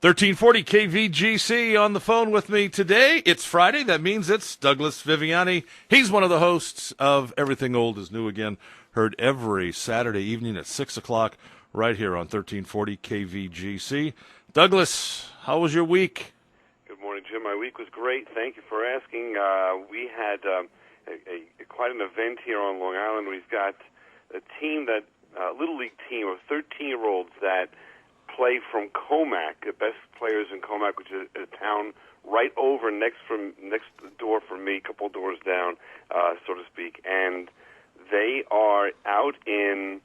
1340 KVGC on the phone with me today. It's Friday. That means it's Douglas Viviani. He's one of the hosts of Everything Old is New Again, heard every Saturday evening at 6 o'clock right here on 1340 KVGC. Douglas, how was your week? Good morning, Jim. My week was great. Thank you for asking. We had quite an event here on Long Island. We've got a team Little League team of 13-year-olds that play from Comac, the best players in Comac, which is a town right over next door from me, a couple doors down, so to speak. And they are out in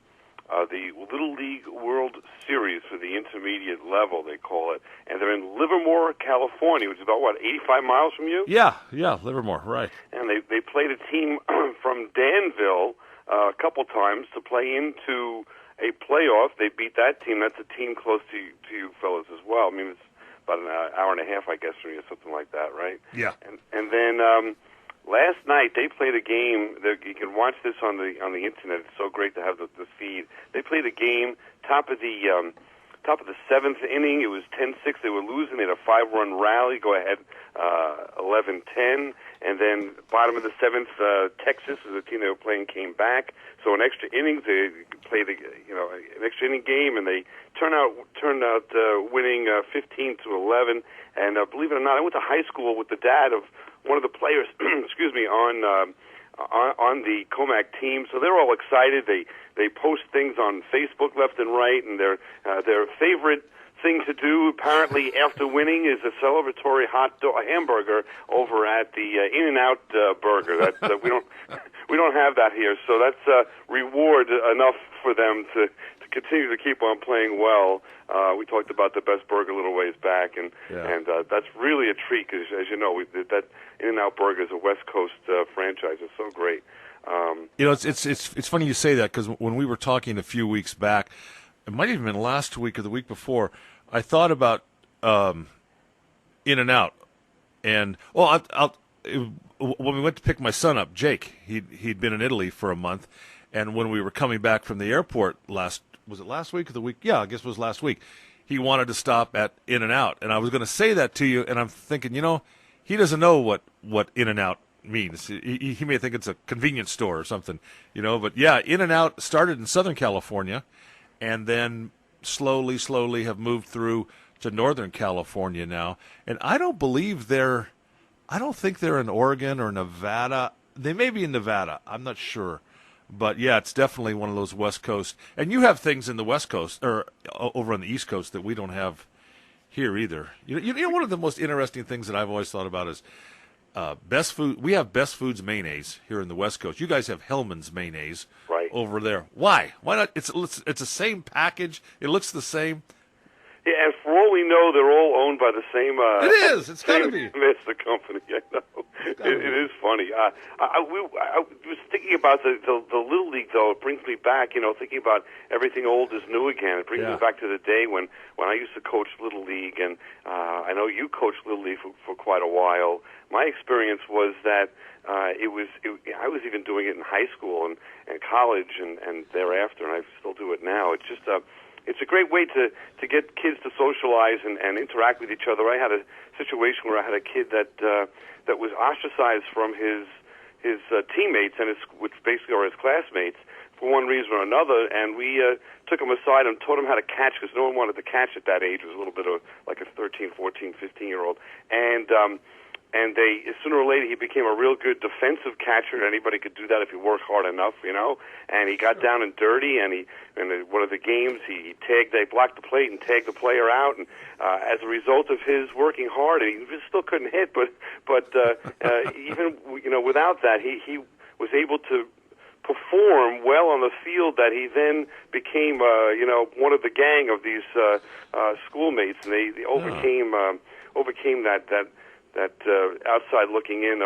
the Little League World Series for the intermediate level, they call it. And they're in Livermore, California, which is about, 85 miles from you? Yeah, Livermore, right. And they played a team from Danville a couple times to play into a playoff. They beat that team. That's a team close to you fellas as well. I mean, it's about an hour and a half, I guess, for you, something like that, right? Yeah. And then last night they played a game. You can watch this on the internet. It's so great to have this feed. They played a game, top of the seventh inning. It was 10-6. They were losing. They had a 5-run rally, go ahead 11-10. And then bottom of the seventh, Texas, is a team they were playing, came back. So in extra innings, they played an extra inning game, and they turned out winning 15-11. And believe it or not, I went to high school with the dad of one of the players, excuse me, on the Comac team. So they're all excited. They post things on Facebook left and right, and their favorite thing to do apparently after winning is a celebratory hamburger over at the In-N-Out Burger. That we don't have that here, so that's reward enough for them to continue to keep on playing well. We talked about the best burger a little ways back, and that's really a treat because, as you know, that In-N-Out Burger is a West Coast franchise. It's so great. It's funny you say that because when we were talking a few weeks back, it might have been last week or the week before, I thought about In-N-Out, and when we went to pick my son up, Jake, he'd been in Italy for a month, and when we were coming back from the airport was it last week or the week? Yeah, I guess it was last week. He wanted to stop at In-N-Out, and I was going to say that to you, and I'm thinking, he doesn't know what In-N-Out means. He may think it's a convenience store or something, But yeah, In-N-Out started in Southern California, and then slowly have moved through to Northern California now. And I don't think they're in Oregon or Nevada. They may be in Nevada. I'm not sure. But yeah, it's definitely one of those West Coast. And you have things in the West Coast or over on the East Coast that we don't have here either. One of the most interesting things that I've always thought about is best food. We have Best Foods mayonnaise here in the West Coast. You guys have Hellman's mayonnaise over there. Why? Why not? It's the same package. It looks the same. Yeah, and for all we know, they're all owned by the same. It is. It's got to be. It's the company. I know. It is funny. I was thinking about the Little League, though. It brings me back, thinking about Everything Old is New Again. It brings me back to the day when I used to coach Little League, and I know you coached Little League for quite a while. My experience was that I was even doing it in high school and college and thereafter, and I still do it now. It's just it's a great way to get kids to socialize and interact with each other. I had a situation where I had a kid that was ostracized from his teammates and which basically are his classmates for one reason or another, and we took him aside and taught him how to catch because no one wanted to catch at that age. It was a little bit of like a 13, 14, 15-year-old, and they sooner or later he became a real good defensive catcher. Anybody could do that if you worked hard enough, And he got down and dirty, and one of the games they blocked the plate and tagged the player out, and as a result of his working hard, and he still couldn't hit, but even without that, he was able to perform well on the field. That he then became one of the gang of these schoolmates, and they overcame that outside looking in,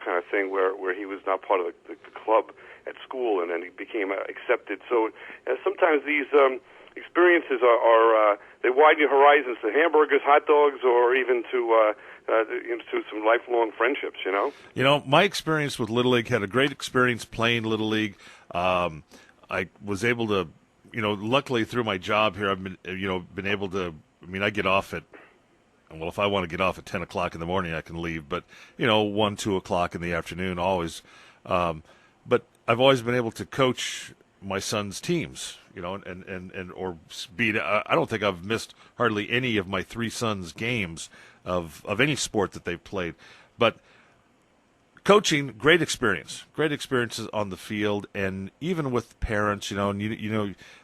kind of thing where he was not part of the club at school, and then he became accepted. So sometimes these experiences are they widen your horizons to hamburgers, hot dogs, or even to some lifelong friendships. My experience with Little League, had a great experience playing Little League. I was able to luckily through my job here, I've been able to. I mean, I get off at. Well, if I want to get off at 10 o'clock in the morning, I can leave. But 1, 2 o'clock in the afternoon, always. But I've always been able to coach my son's teams. Or speed. I don't think I've missed hardly any of my 3 sons' games of any sport that they've played. But coaching, great experiences on the field, and even with parents.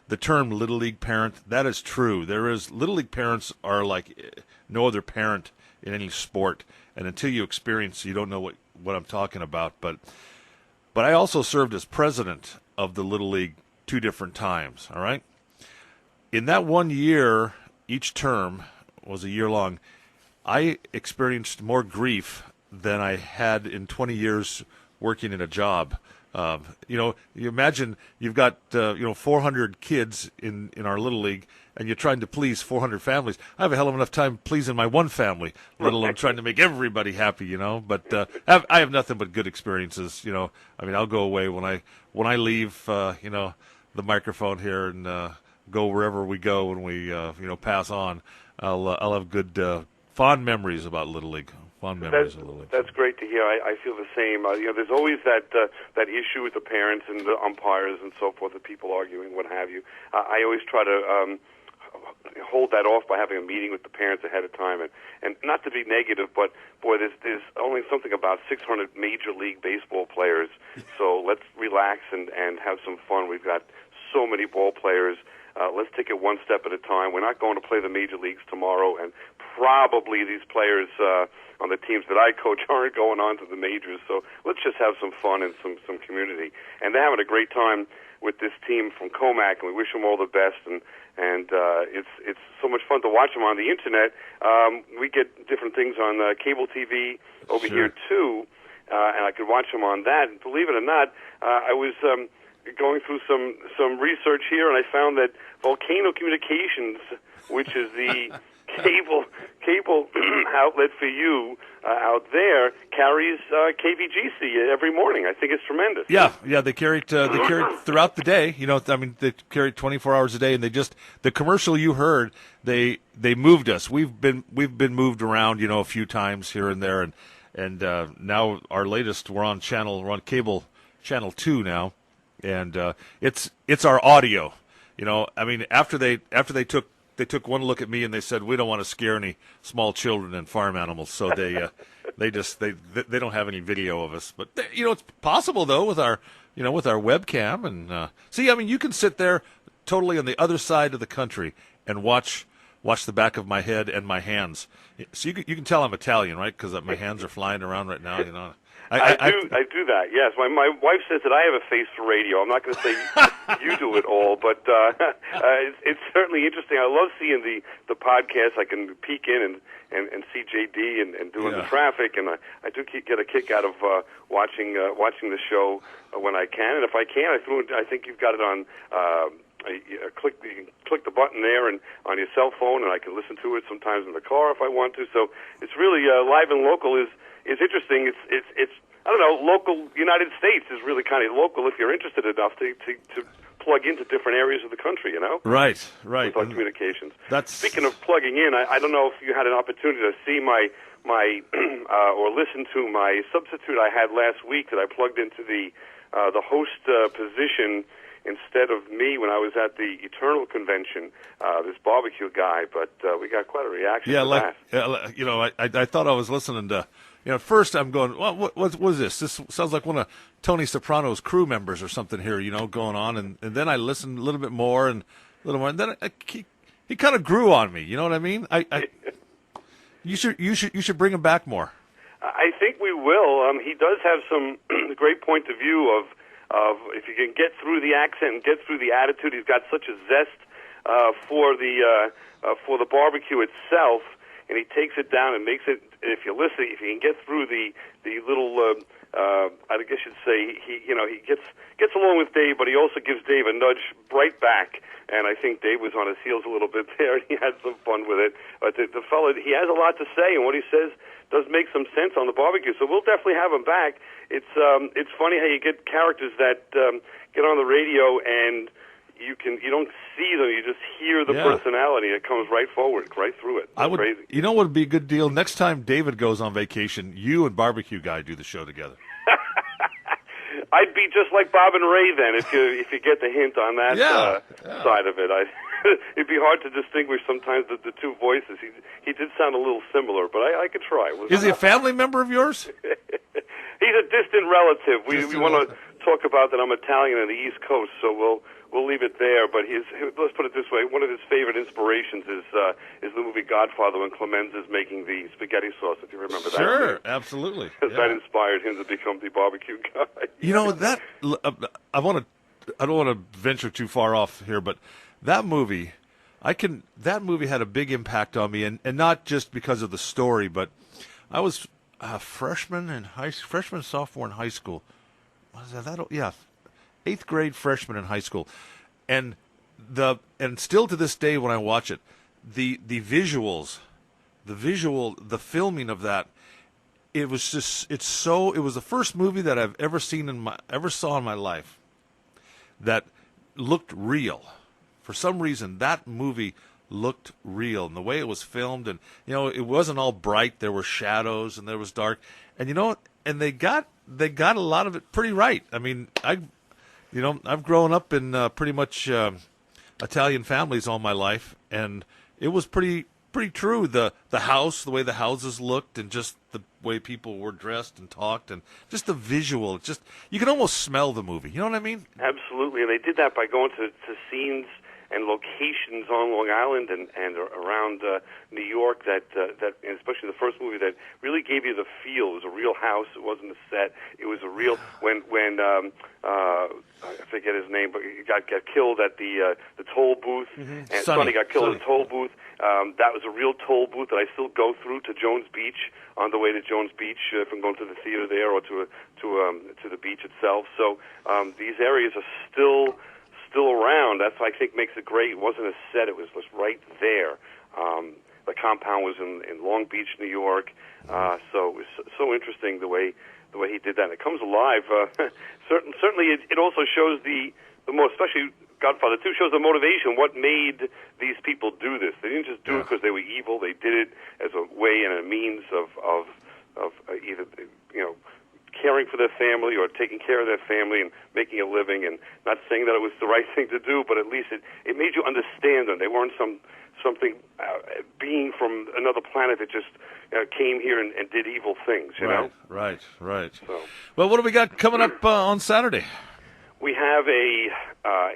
The term Little League parent, that is true. There is Little League parents are like no other parent in any sport, and until you experience, you don't know what I'm talking about. But I also served as president of the Little League 2 different times. All right, in that 1 year, each term was a year long. I experienced more grief than I had in 20 years working in a job. You imagine you've got 400 kids in our Little League, and you're trying to please 400 families. I have a hell of enough time pleasing my one family, let alone trying to make everybody happy. But I have nothing but good experiences. I mean, I'll go away when I leave. The microphone here and go wherever we go when we pass on. I'll have good fond memories about Little League. That's great to hear. I feel the same. There's always that issue with the parents and the umpires and so forth, the people arguing, what have you. I always try to hold that off by having a meeting with the parents ahead of time, and not to be negative, but boy, there's only something about 600 Major League Baseball players, so let's relax and have some fun. We've got so many ball players. Let's take it one step at a time. We're not going to play the major leagues tomorrow, and probably these players on the teams that I coach aren't going on to the majors. So let's just have some fun and some community. And they're having a great time with this team from Comac, and we wish them all the best. And it's so much fun to watch them on the internet. We get different things on cable TV over here too, and I could watch them on that. And believe it or not, I was going through some research here, and I found that Volcano Communications, which is the cable outlet for you out there, carries KVGC every morning. I think it's tremendous. Yeah, they carry it throughout the day. They carry it 24 hours a day, and the commercial you heard, they moved us. We've been moved around, a few times here and there, and now our latest, we're on cable channel 2 now. And it's our audio, After they took one look at me and they said we don't want to scare any small children and farm animals, so they don't have any video of us. But it's possible though with our webcam and you can sit there totally on the other side of the country and watch the back of my head and my hands. So you can tell I'm Italian, right? Because my hands are flying around right now. I do that, yes. My wife says that I have a face for radio. I'm not going to say you do it all, but it's certainly interesting. I love seeing the podcast. I can peek in and see JD and doing the traffic, and I do get a kick out of watching the show when I can. And if I can, I think you've got it on. You can click the button there and on your cell phone, and I can listen to it sometimes in the car if I want to. So it's really live and local is interesting. It's I don't know, local United States is really kind of local if you're interested enough to plug into different areas of the country, Right. With our communications. That's... Speaking of plugging in, I don't know if you had an opportunity to see my or listen to my substitute I had last week that I plugged into the host position instead of me when I was at the Eternal Convention, this barbecue guy, but we got quite a reaction to that. I thought I was listening to, at first I'm going, well, what was this? This sounds like one of Tony Soprano's crew members or something here, going on, and then I listened a little bit more, and then he kind of grew on me, you know what I mean? You should bring him back more. I think we will. He does have some great point of view of if you can get through the accent and get through the attitude. He's got such a zest for the barbecue itself, and he takes it down and makes it. If you listen, if you can get through the little, I guess you'd say he gets along with Dave, but he also gives Dave a nudge right back. And I think Dave was on his heels a little bit there, and he had some fun with it. But the fellow, he has a lot to say, and what he says does make some sense on the barbecue. So we'll definitely have him back. It's funny how you get characters that get on the radio and you don't see them, you just hear the personality. It comes right forward, right through it. It's crazy. You know what would be a good deal? Next time David goes on vacation, you and Barbecue Guy do the show together. I'd be just like Bob and Ray then, if you get the hint on that side of it. It'd be hard to distinguish sometimes the two voices. He did sound a little similar, but I could try. Is he a family member of yours? He's a distant relative. We want to talk about that I'm Italian on the East Coast, so we'll leave it there. But let's put it this way: one of his favorite inspirations is the movie Godfather, when Clemens is making the spaghetti sauce. If you remember that, sure, absolutely. That inspired him to become the barbecue guy. You know that I don't want to venture too far off here, but that movie, that movie had a big impact on me, and not just because of the story, but I was a sophomore in high school. Was that? Yeah, 8th grade freshman in high school, and still to this day when I watch it, the visuals, the filming of that, it was the first movie that I've ever saw in my life that looked real. For some reason, that movie looked real, and the way it was filmed, and it wasn't all bright. There were shadows and there was dark, and and they got a lot of it pretty right. I mean, I've grown up in pretty much Italian families all my life, and it was pretty true. The house, the way the houses looked, and just the way people were dressed and talked, and just the visual. You can almost smell the movie. You know what I mean? Absolutely, and they did that by going to scenes and locations on Long Island and around New York that and especially the first movie, that really gave you the feel. It was a real house. It wasn't a set. It was a real when I forget his name, but he got killed at the toll booth. Mm-hmm. And Sonny got killed at the toll booth. That was a real toll booth that I still go through to Jones Beach on the way to Jones Beach from going to the theater there or to the beach itself. So these areas are still around. That's what I think makes it great. It wasn't a set; it was just right there. The compound was in Long Beach, New York. So it was so interesting the way he did that. And it comes alive. Certainly, it also shows the more, especially Godfather 2 shows the motivation. What made these people do this? They didn't just do it because they were evil. They did it as a way and a means of either caring for their family or taking care of their family and making a living, and not saying that it was the right thing to do, but at least it made you understand them. They weren't something being from another planet that just came here and did evil things, you know? Right. So, well, what do we got coming up on Saturday? We have a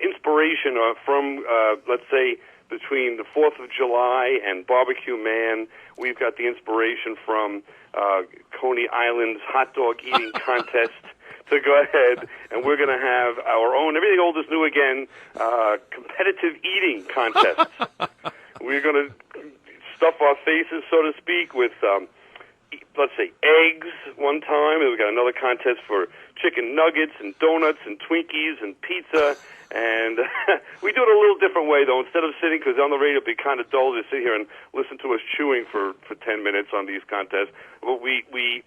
inspiration from, let's say, between the 4th of July and Barbecue Man. We've got the inspiration from Coney Island's hot dog eating contest to go ahead, and we're going to have our own Everything Old is New Again competitive eating contest. We're going to stuff our faces, so to speak, with, let's say, eggs one time, and we've got another contest for chicken nuggets and donuts and Twinkies and pizza. And we do it a little different way, though. Instead of sitting, because on the radio it'd be kind of dull to sit here and listen to us chewing for 10 minutes on these contests. But we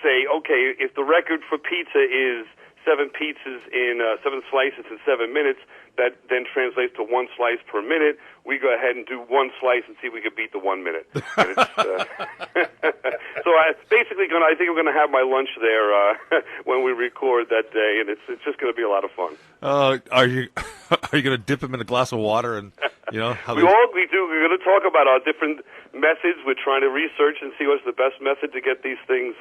say, okay, if the record for pizza is 7 slices in 7 minutes, that then translates to 1 slice per minute. We go ahead and do 1 slice and see if we can beat the 1 minute. And so I think I'm going to have my lunch there when we record that day, and it's just going to be a lot of fun. Are you going to dip them in a glass of water and how we do. We're going to talk about our different methods. We're trying to research and see what's the best method to get these things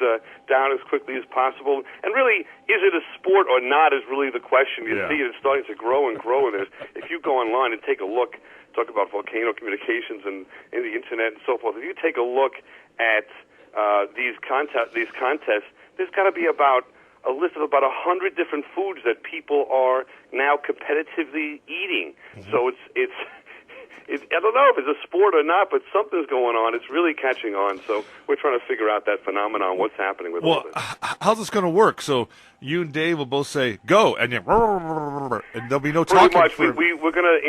down as quickly as possible. And really, is it a sport or not is really the question. You see it's starting to grow and grow. And if you go online and take a look, talk about Volcano Communications and in the internet and so forth. If you take a look at these contests, there's got to be about a list of about 100 different foods that people are now competitively eating. Mm-hmm. So it's I don't know if it's a sport or not, but something's going on. It's really catching on. So we're trying to figure out that phenomenon, what's happening with all this. How's this going to work? So you and Dave will both say, go, and there'll be no Pretty talking. much. We're going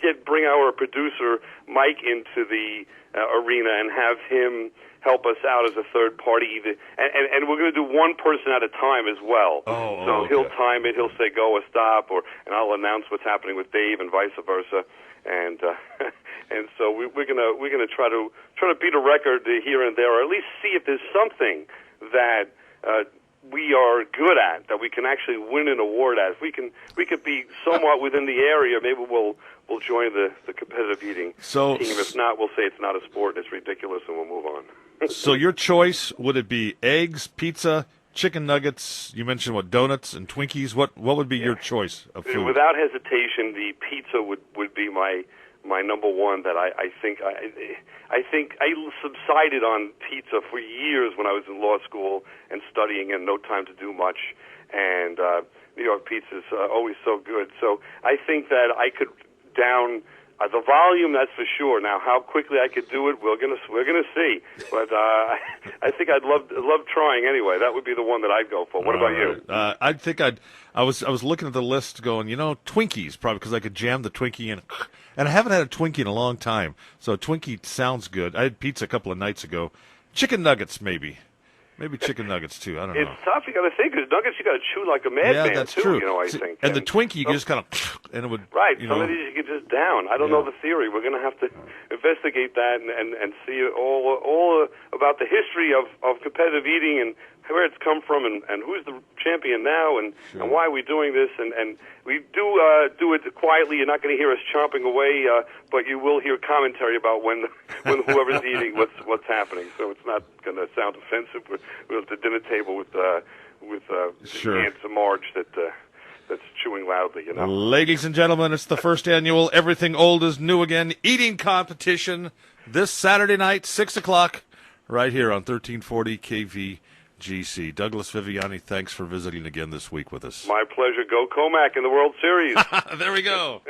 to bring our producer, Mike, into the arena and have him help us out as a third party, and we're going to do one person at a time as well. So he'll time it. He'll say go or stop, and I'll announce what's happening with Dave, and vice versa. And and so we're gonna try to beat a record here and there, or at least see if there's something that we are good at, that we can actually win an award at. If we could be somewhat within the area, maybe we'll join the competitive eating team. If not, we'll say it's not a sport and it's ridiculous, and we'll move on. So your choice, would it be eggs, pizza, chicken nuggets? You mentioned donuts and Twinkies. What would be your choice of food? Without hesitation, the pizza would be my number one. That I think I subsided on pizza for years when I was in law school and studying, and no time to do much. And New York pizza's always so good. So I think that I could down. The volume, that's for sure. Now, how quickly I could do it, we're gonna see. But I think I'd love trying anyway. That would be the one that I'd go for. What about you? I was looking at the list, going, Twinkies, probably because I could jam the Twinkie in, and I haven't had a Twinkie in a long time. So a Twinkie sounds good. I had pizza a couple of nights ago. Chicken nuggets, maybe. Maybe chicken nuggets, too. I don't know. It's tough. You got to think, because nuggets you got to chew like a madman, that's too, true. I think. And the Twinkie, you just kind of, and it would, right, some of these you get just down. I don't know the theory. We're going to have to investigate that and see all about the history of competitive eating and where it's come from and who's the champion now and why we're doing this. And we do it quietly. You're not going to hear us chomping away, but you will hear commentary about when whoever's eating what's happening. So it's not going to sound offensive. We're at the dinner table with Aunt Marge that's chewing loudly, Ladies and gentlemen, it's the first annual Everything Old is New Again eating competition this Saturday night, 6 o'clock, right here on 1340 KVGC. Douglas Viviani, thanks for visiting again this week with us. My pleasure. Go Comac in the World Series. There we go.